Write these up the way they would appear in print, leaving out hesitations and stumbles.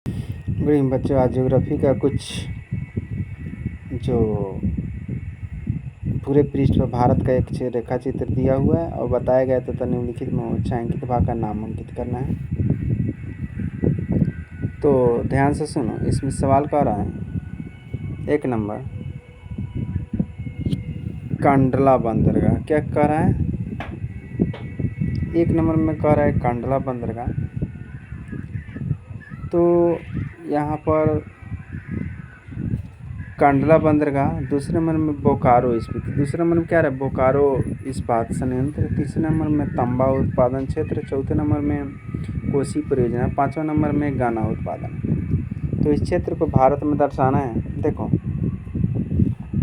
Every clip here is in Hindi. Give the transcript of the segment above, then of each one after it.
गुड इवनिंग बच्चों। आज ज्योग्राफी का कुछ जो पूरे पृष्ठ पर भारत का एक रेखा चित्र दिया हुआ है और बताया गया तथा निम्नलिखित में छायांकित भाग का नाम अंकित करना है। तो ध्यान से सुनो, इसमें सवाल कह रहा है 1 नंबर कांडला बंदरगाह। क्या कह रहा है? 1 नंबर में कह रहा है कांडला बंदरगाह। तो यहाँ पर कांडला बंदरगाह, दूसरे नंबर में बोकारो स्पीति, दूसरे नंबर में क्या रहा है? बोकारो इस्पात संयंत्र, तीसरे नंबर में तांबा उत्पादन क्षेत्र, चौथे नंबर में कोसी परियोजना, 5वां नंबर में गन्ना उत्पादन। तो इस क्षेत्र को भारत में दर्शाना है। देखो,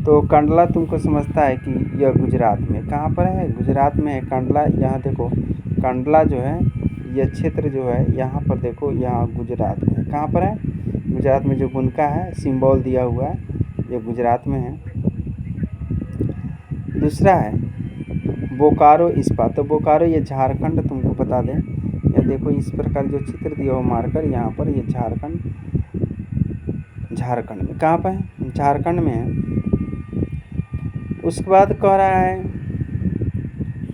तो कांडला तुमको समझता है कि यह गुजरात में, कहाँ पर है? गुजरात में है कांडला। यहाँ देखो, कांडला जो है यह क्षेत्र जो है यहाँ पर देखो, यहाँ गुजरात में कहाँ पर है? गुजरात में जो गुनका है सिंबल दिया हुआ है, ये गुजरात में है। दूसरा है बोकारो इस्पात। तो बोकारो ये झारखंड, तुमको बता दें, या देखो इस प्रकार जो चित्र दिया हो मार्कर यहाँ पर, ये झारखंड में कहाँ पर है? झारखंड में है। उसके बाद कह रहा है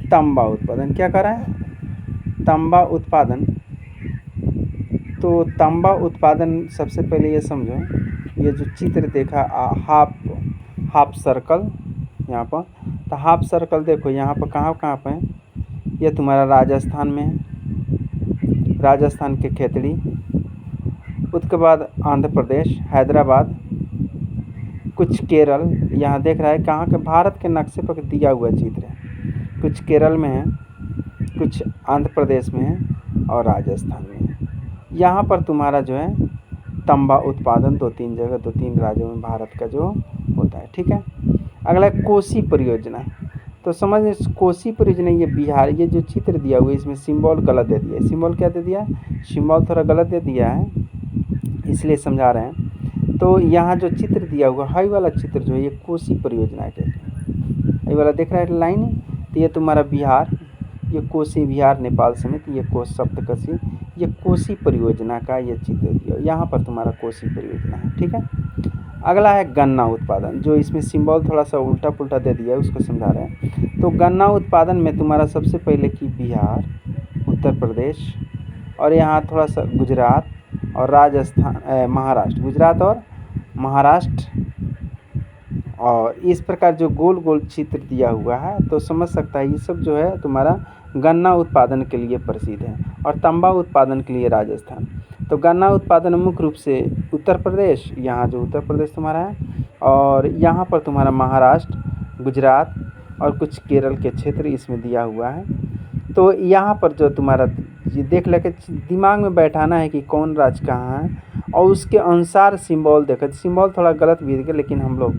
तांबा उत्पादन। क्या कह रहा है? तांबा उत्पादन। तो तांबा उत्पादन सबसे पहले ये समझो, ये जो चित्र देखा हाफ सर्कल यहाँ पर, तो हाफ सर्कल देखो यहाँ पर कहाँ पे है? ये तुम्हारा राजस्थान में है, राजस्थान के खेतड़ी। उसके बाद आंध्र प्रदेश, हैदराबाद, कुछ केरल, यहाँ देख रहा है कहाँ के? भारत के नक्शे पर दिया हुआ चित्र है। कुछ केरल में है, कुछ आंध्र प्रदेश में है और राजस्थान में है। यहाँ पर तुम्हारा जो है तांबा उत्पादन 2-3 जगह, 2-3 राज्यों में भारत का जो होता है। ठीक है। अगला कोसी परियोजना। तो समझ, कोसी परियोजना ये बिहार, ये जो चित्र दिया हुआ है इसमें सिंबल गलत दे दिया है। सिंबल क्या दे दिया? सिंबल थोड़ा गलत दे दिया है, इसलिए समझा रहे हैं। तो यहाँ जो चित्र दिया हुआ हाई वाला चित्र जो है ये कोसी परियोजना के, ये वाला देख रहा है लाइन, तो ये तुम्हारा बिहार, ये कोसी, बिहार नेपाल समेत ये कोस सप्तकसी, ये कोसी परियोजना का ये चित्र दिया, यहाँ पर तुम्हारा कोसी परियोजना है। ठीक है। अगला है गन्ना उत्पादन, जो इसमें सिंबल थोड़ा सा उल्टा पुल्टा दे दिया है, उसको समझा रहे हैं। तो गन्ना उत्पादन में तुम्हारा सबसे पहले कि बिहार, उत्तर प्रदेश और यहाँ थोड़ा सा गुजरात और राजस्थान, महाराष्ट्र, गुजरात और महाराष्ट्र, और इस प्रकार जो गोल गोल चित्र दिया हुआ है, तो समझ सकता है ये सब जो है तुम्हारा गन्ना उत्पादन के लिए प्रसिद्ध है और तांबा उत्पादन के लिए राजस्थान। तो गन्ना उत्पादन मुख्य रूप से उत्तर प्रदेश, यहाँ जो उत्तर प्रदेश तुम्हारा है, और यहाँ पर तुम्हारा महाराष्ट्र, गुजरात और कुछ केरल के क्षेत्र इसमें दिया हुआ है। तो यहाँ पर जो तुम्हारा ये देख लेके दिमाग में बैठाना है कि कौन राज्य कहाँ है, और उसके अनुसार सिंबल देखो। सिंबल थोड़ा गलत भी है, लेकिन हम लोग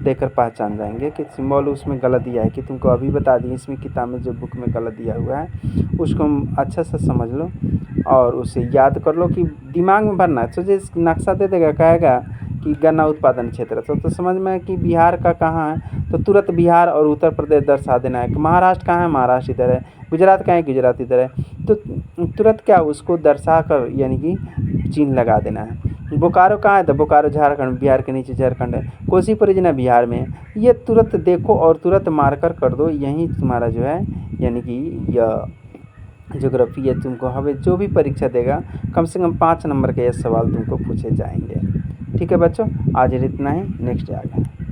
देखकर पहचान जाएंगे कि सिंबल उसमें गलत दिया है, कि तुमको अभी बता दिए। इसमें किताब में जो बुक में गलत दिया हुआ है उसको हम अच्छा से समझ लो और उसे याद कर लो, कि दिमाग में भरना है। सोचिए नक्शा दे देगा, कहेगा कि गन्ना उत्पादन क्षेत्र, तो समझ में है कि बिहार का कहाँ है, तो तुरंत बिहार और उत्तर प्रदेश दर्शा देना है। महाराष्ट्र कहाँ है? महाराष्ट्र इधर है। गुजरात कहाँ है? गुजरात इधर है। तो तुरंत क्या उसको दर्शा कर यानी कि चिन्ह लगा देना है। बोकारो कहाँ है? तो बोकारो झारखंड, बिहार के नीचे झारखंड है। कोसी परियोजना बिहार में है। ये तुरंत देखो और तुरंत मार्कर कर दो, यही तुम्हारा जो है यानी कि यह ज्योग्राफी है। तुमको हमें जो भी परीक्षा देगा कम से कम 5 नंबर के ये सवाल तुमको पूछे जाएंगे। ठीक है बच्चों, आज इतना ही, नेक्स्ट आ गया।